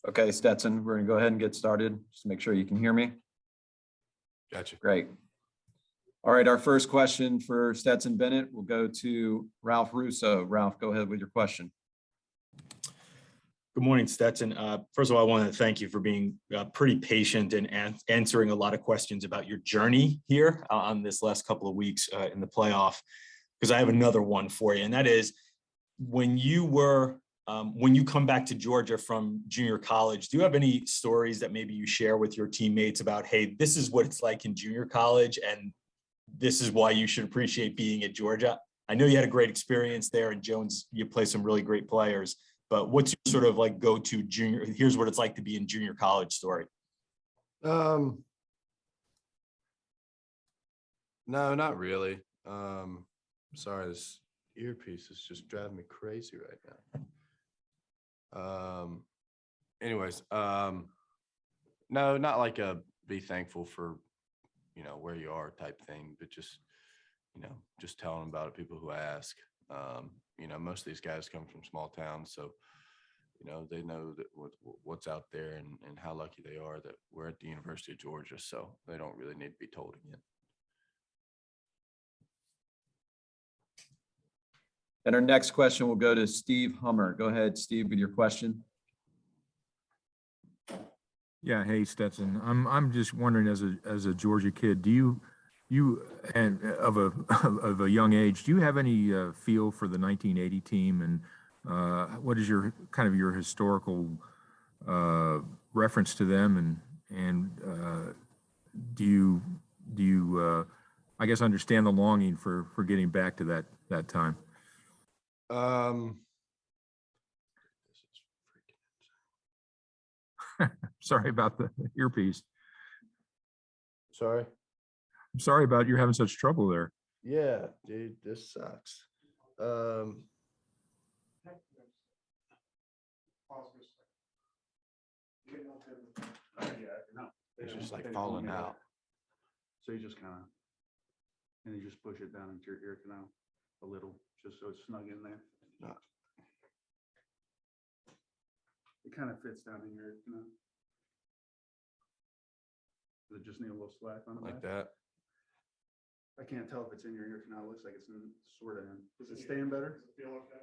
Okay, Stetson, we're gonna go ahead and get started. Just make sure you can hear me. Gotcha. Great. All right, our first question for Stetson Bennett will go to Ralph Russo. Ralph, go ahead with your question. Good morning, Stetson. First of all, I want to thank you for being pretty patient and answering a lot of questions about your journey here on this last couple of weeks in the playoff, because I have another one for you. And that is when you come back to Georgia from junior college, do you have any stories that maybe you share with your teammates about, hey, this is what it's like in junior college and this is why you should appreciate being at Georgia? I know you had a great experience there, and Jones, you play some really great players. But what's your sort of like go-to junior, here's what it's like to be in junior college story? No, not really. Sorry, this earpiece is just driving me crazy right now. Anyways, no, not like a be thankful for, where you are type thing, but just, just telling about it, people who ask. Most of these guys come from small towns, so they know that what's out there and how lucky they are that we're at the University of Georgia, so they don't really need to be told again. And our next question will go to Steve Hummer. Go ahead, Steve, with your question. Yeah, hey Stetson. I'm just wondering, as a Georgia kid, do you and of a young age, do you have any feel for the 1980 team, and what is your historical reference to them, and do you I guess understand the longing for getting back to that time? Sorry about the earpiece. Sorry. I'm sorry about you having such trouble there. Yeah, dude, this sucks. It's just like falling out. So you just and you just push it down into your ear canal a little, just so it's snug in there. No. It kind of fits down in your ear canal. Does it just need a little slack on the Like back? that. I can't tell if it's in your ear canal. It looks like it's sort of in. Is it staying better? Does it feel okay?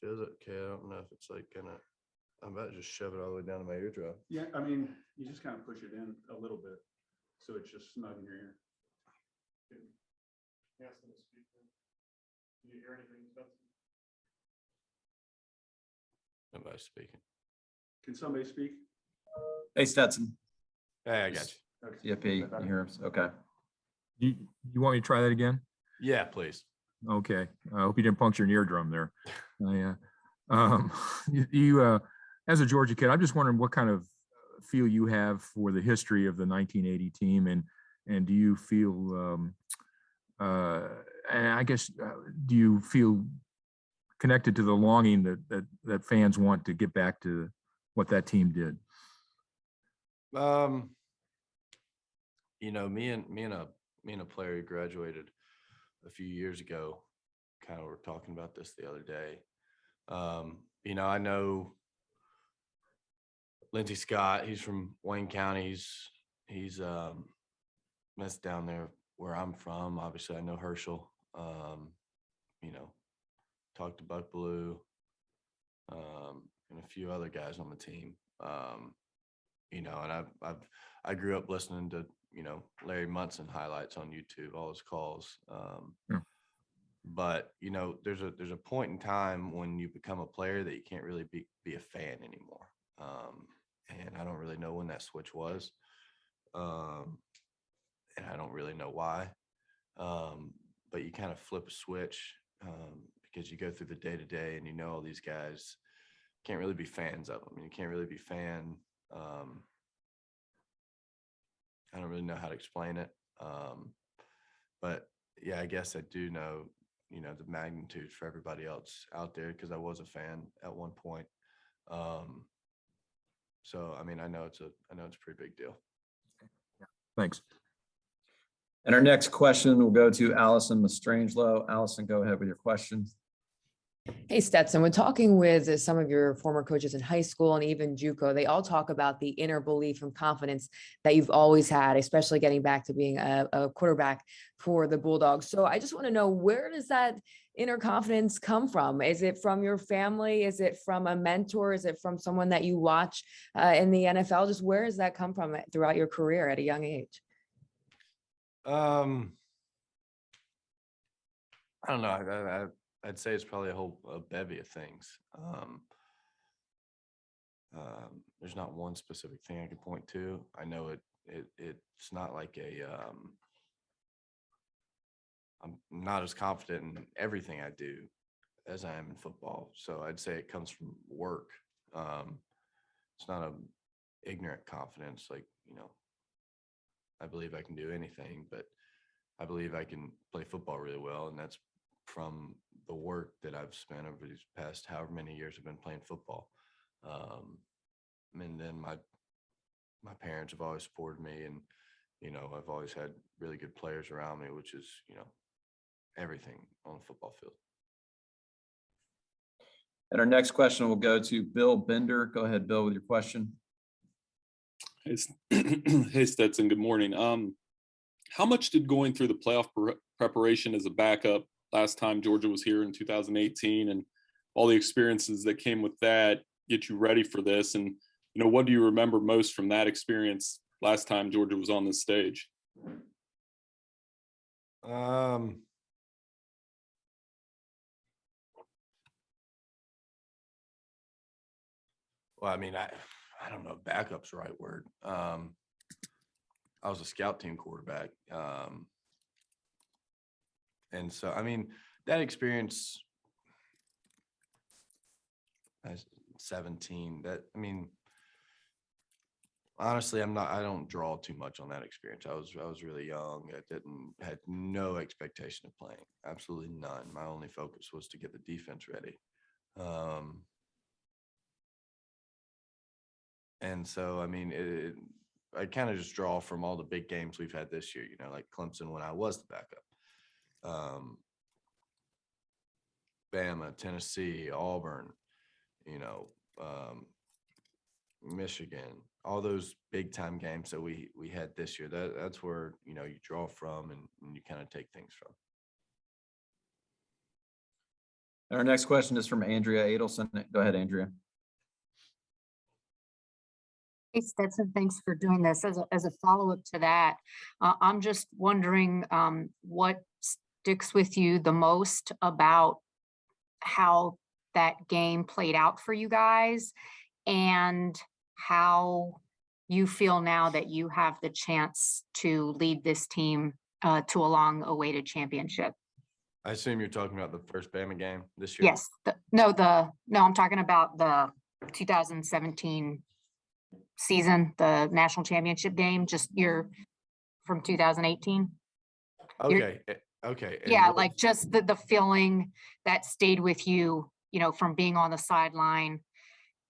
Feels okay. I don't know if it's like I'm about to just shove it all the way down to my eardrum. Yeah, I mean, you just kind of push it in a little bit, so it's just snug in your ear. Yes, speak. Do you hear anything? Nobody's speaking. Can somebody speak? Hey, Stetson. Hey, I got you. Okay. Yep, you hear us. Okay. You want me to try that again? Yeah, please. Okay. I hope you didn't puncture an eardrum there. Yeah. As a Georgia kid, I'm just wondering what kind of feel you have for the history of the 1980 team, and do you feel, and I guess, do you feel connected to the longing that fans want to get back to what that team did? Me and a player who graduated a few years ago kind of were talking about this the other day. I know Lindsey Scott, he's from Wayne County. He's that's down there where I'm from. Obviously, I know Herschel. Talked to Buck Blue, and a few other guys on the team. And I grew up listening to Larry Munson highlights on YouTube, all his calls. But there's a point in time when you become a player that you can't really be a fan anymore. And I don't really know when that switch was, and I don't really know why. But you kind of flip a switch because you go through the day to day, and all these guys can't really be fans of them. You can't really be fan. I don't really know how to explain it. But yeah, I guess I do know, the magnitude for everybody else out there, because I was a fan at one point. So, I know it's a pretty big deal. Thanks. And our next question will go to Allison Mastrangelo. Allison, go ahead with your question. Hey Stetson, when talking with some of your former coaches in high school and even JUCO, they all talk about the inner belief and confidence that you've always had, especially getting back to being a quarterback for the Bulldogs. So I just want to know, where does that inner confidence come from? Is it from your family? Is it from a mentor? Is it from someone that you watch in the NFL? Just where does that come from throughout your career at a young age? I don't know. I'd say it's probably a bevy of things. There's not one specific thing I can point to. I know it's not like I'm not as confident in everything I do as I am in football. So I'd say it comes from work. It's not a ignorant confidence. Like, I believe I can do anything, but I believe I can play football really well. And that's from the work that I've spent over these past however many years I've been playing football. And then my parents have always supported me, and I've always had really good players around me, which is everything on the football field. And our next question will go to Bill Bender. Go ahead, Bill, with your question. Hey Stetson, good morning. How much did going through the playoff preparation as a backup last time Georgia was here in 2018 and all the experiences that came with that get you ready for this? And, what do you remember most from that experience last time Georgia was on this stage? Well, I mean, I don't know if backup's the right word. I was a scout team quarterback. And so, I mean, that experience, 17, honestly, I don't draw too much on that experience. I was really young. I had no expectation of playing, absolutely none. My only focus was to get the defense ready. And so, I mean, I kind of just draw from all the big games we've had this year, like Clemson when I was the backup. Bama, Tennessee, Auburn, Michigan, all those big time games that we had this year. That's where, you draw from and you kind of take things from. And our next question is from Andrea Adelson. Go ahead, Andrea. Hey Stetson, thanks for doing this. As a follow-up to that, I'm just wondering what sticks with you the most about how that game played out for you guys, and how you feel now that you have the chance to lead this team to a long-awaited championship. I assume you're talking about the first Bama game this year? Yes. No, I'm talking about the 2017 season, the national championship game, just from 2018. Okay. Okay. And Yeah, like just the feeling that stayed with you, from being on the sideline,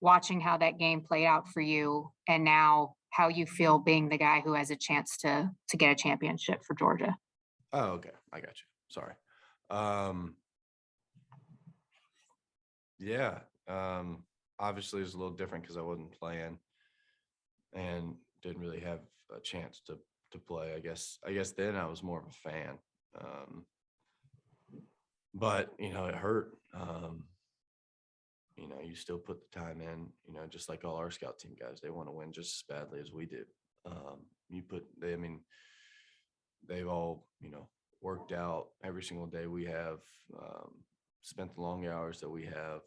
watching how that game played out for you, and now how you feel being the guy who has a chance to get a championship for Georgia. Oh, okay. I got you. Sorry. Yeah. Obviously it's a little different because I wasn't playing and didn't really have a chance to play. I guess then I was more of a fan. But it hurt. You still put the time in, just like all our scout team guys, they want to win just as badly as we do. They've all, worked out every single day we have, spent the long hours that we have,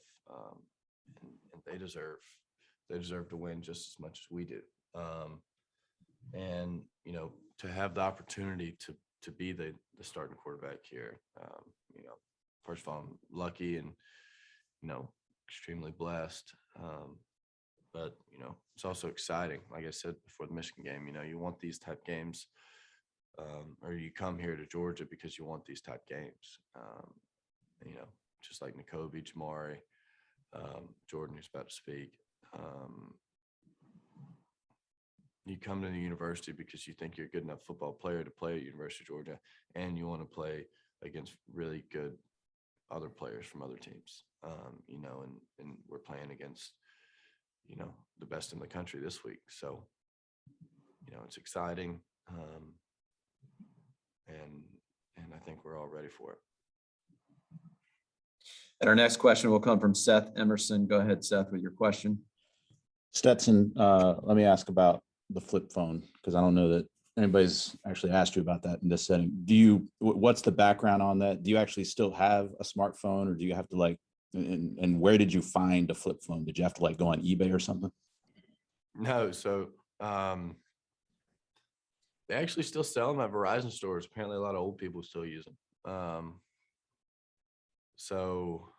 and they deserve to win just as much as we do. And, to have the opportunity to be the starting quarterback here, first of all, I'm lucky and, extremely blessed. But, it's also exciting. Like I said before the Michigan game, you want these type games, or you come here to Georgia because you want these type games. Just like N'Kobe, Jamari, Jordan, who's about to speak. You come to the university because you think you're a good enough football player to play at University of Georgia, and you want to play against really good other players from other teams, you know, and we're playing against, you know, the best in the country this week. So, you know, it's exciting. And I think we're all ready for it. And our next question will come from Seth Emerson. Go ahead, Seth, with your question. Stetson, let me ask about the flip phone, because I don't know that anybody's actually asked you about that in this setting. What's the background on that? Do you actually still have a smartphone, or do you have to like, and where did you find a flip phone? Did you have to like go on eBay or something? No, so they actually still sell them at Verizon stores. Apparently a lot of old people still use them. So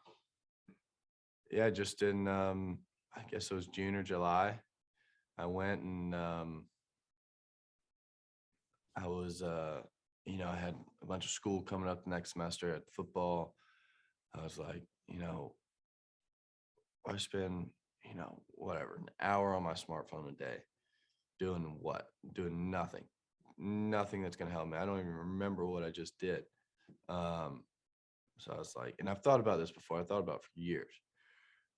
yeah, just in I guess it was June or July, I went and I was you know, I had a bunch of school coming up the next semester at football. I was like, you know, I spend, you know, whatever, an hour on my smartphone a day. Doing what? Doing nothing. Nothing that's gonna help me. I don't even remember what I just did. So I was like, and I've thought about this before. I thought about it for years.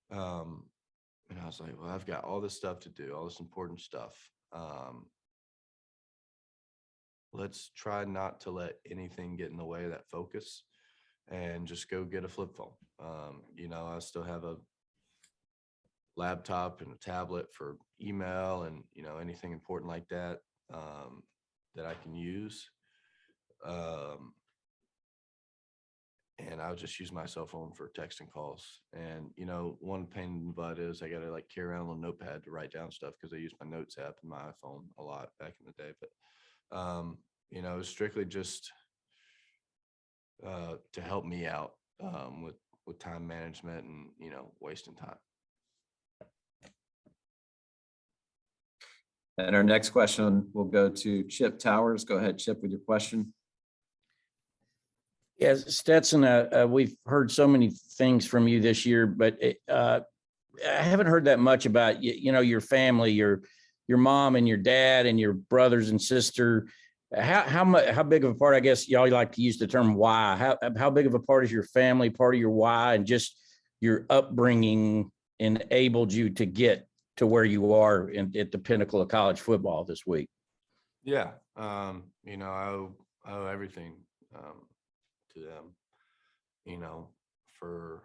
And I was like, well, I've got all this stuff to do, all this important stuff. Let's try not to let anything get in the way of that focus and just go get a flip phone. You know, I still have a laptop and a tablet for email and, you know, anything important like that, that I can use. And I'll just use my cell phone for texting calls. And, you know, one pain in the butt is I got to like carry around a little notepad to write down stuff because I use my notes app in my iPhone a lot back in the day. But, you know, it was strictly just to help me out with time management and, you know, wasting time. And our next question will go to Chip Towers. Go ahead, Chip, with your question. Yes, Stetson, we've heard so many things from you this year, but I haven't heard that much about you know, your family, your mom and your dad and your brothers and sister. How big of a part? I guess y'all like to use the term why. How big of a part is your family, part of your why, and just your upbringing enabled you to get to where you are at the pinnacle of college football this week? Yeah, you know, I owe everything to them, you know, for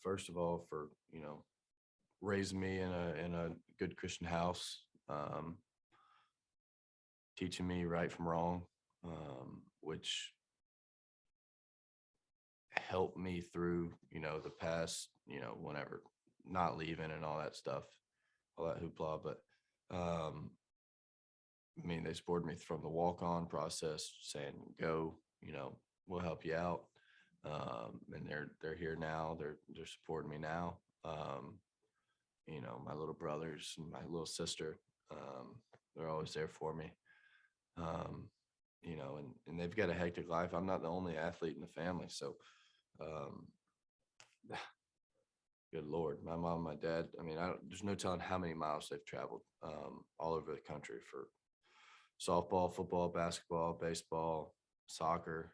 first of all, for, you know, raising me in a good Christian house, teaching me right from wrong, which helped me through, you know, the past, you know, whenever not leaving and all that stuff, all that hoopla. But I mean, they supported me from the walk-on process, saying, go, you know, we'll help you out. And they're here now. They're supporting me now. You know, my little brothers and my little sister, they're always there for me. You know, and they've got a hectic life. I'm not the only athlete in the family. So, good Lord, my mom and my dad, I mean, there's no telling how many miles they've traveled all over the country for softball, football, basketball, baseball, soccer.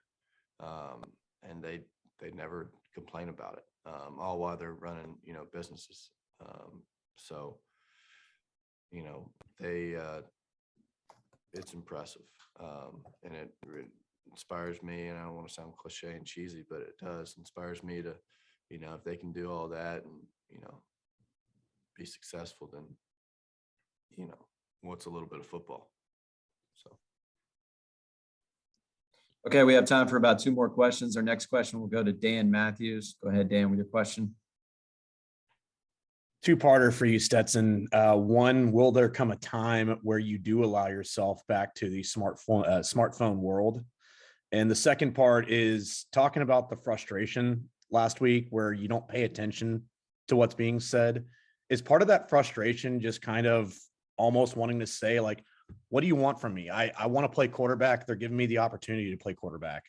And they never complain about it, all while they're running, you know, businesses. So, you know, it's impressive. And it inspires me, and I don't want to sound cliche and cheesy, but it does inspires me to, you know, if they can do all that and, you know, be successful, then, you know, what's a little bit of football? So. Okay, we have time for about 2 more questions. Our next question will go to Dan Matthews. Go ahead, Dan, with your question. Two-parter for you, Stetson. One, will there come a time where you do allow yourself back to the smartphone world? And the second part is talking about the frustration last week where you don't pay attention to what's being said. Is part of that frustration just kind of almost wanting to say, like, what do you want from me? I want to play quarterback. They're giving me the opportunity to play quarterback.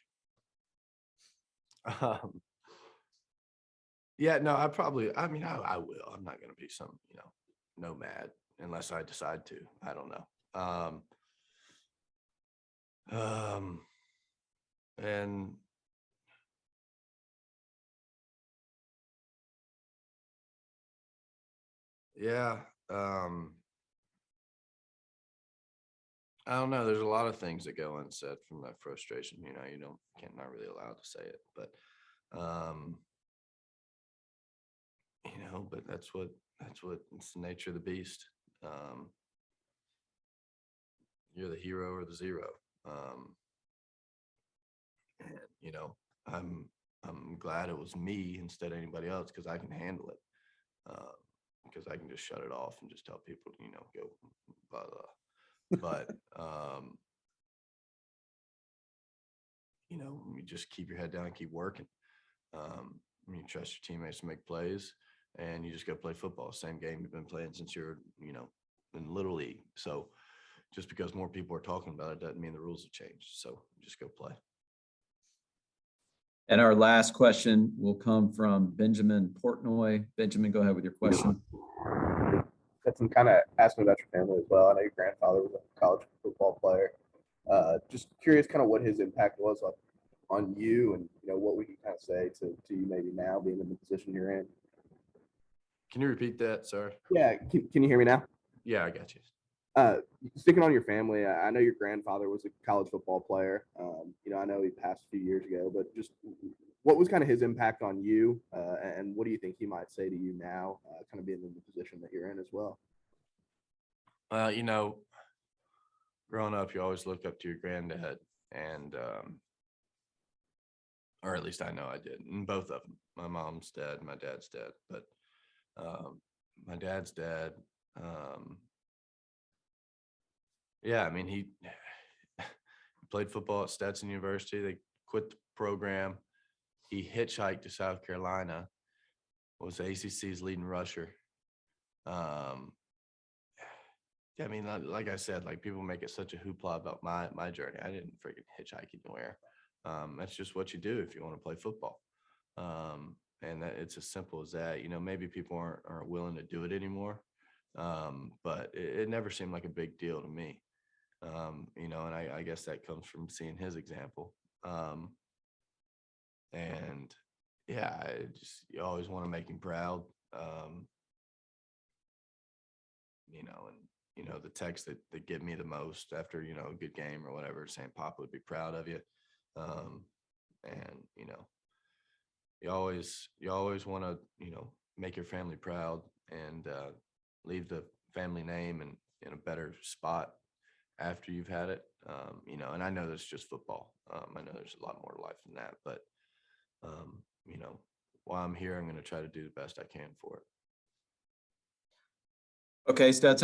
Yeah, no, I mean, I will. I'm not going to be some, you know, nomad unless I decide to. I don't know. And Yeah. I don't know. There's a lot of things that go unsaid from that frustration. You know, not really allowed to say it, but, but that's what it's the nature of the beast. You're the hero or the zero. And, I'm glad it was me instead of anybody else because I can handle it. Because I can just shut it off and just tell people, go blah, blah. But, you just keep your head down and keep working. You trust your teammates to make plays and you just go play football. Same game you've been playing since you're, in Little League. So just because more people are talking about it doesn't mean the rules have changed. So just go play. And our last question will come from Benjamin Portnoy. Benjamin, go ahead with your question. That's kind of asking about your family as well. I know your grandfather was a college football player. Just curious kind of what his impact was on you and, what we can kind of say to you maybe now being in the position you're in. Can you repeat that? Sorry. Yeah. Can you hear me now? Yeah, I got you. Sticking on your family, I know your grandfather was a college football player. I know he passed a few years ago, but just what was kind of his impact on you? And what do you think he might say to you now, kind of being in the position that you're in as well? Growing up, you always looked up to your granddad and, or at least I know I did. And both of them, my mom's dad, my dad's dad, but, my dad's dad, yeah, I mean, he played football at Stetson University. They quit the program. He hitchhiked to South Carolina, was ACC's leading rusher. I mean, like I said, like people make it such a hoopla about my journey. I didn't freaking hitchhike anywhere. That's just what you do if you want to play football. And it's as simple as that. Maybe people aren't willing to do it anymore. But it never seemed like a big deal to me. And I guess that comes from seeing his example. And yeah, you always want to make him proud. And the text that give me the most after, a good game or whatever, saying Papa would be proud of you. And, you always want to, make your family proud and leave the family name in a better spot after you've had it. And I know that's just football. I know there's a lot more to life than that, but, while I'm here, I'm going to try to do the best I can for it. Okay, Stetson.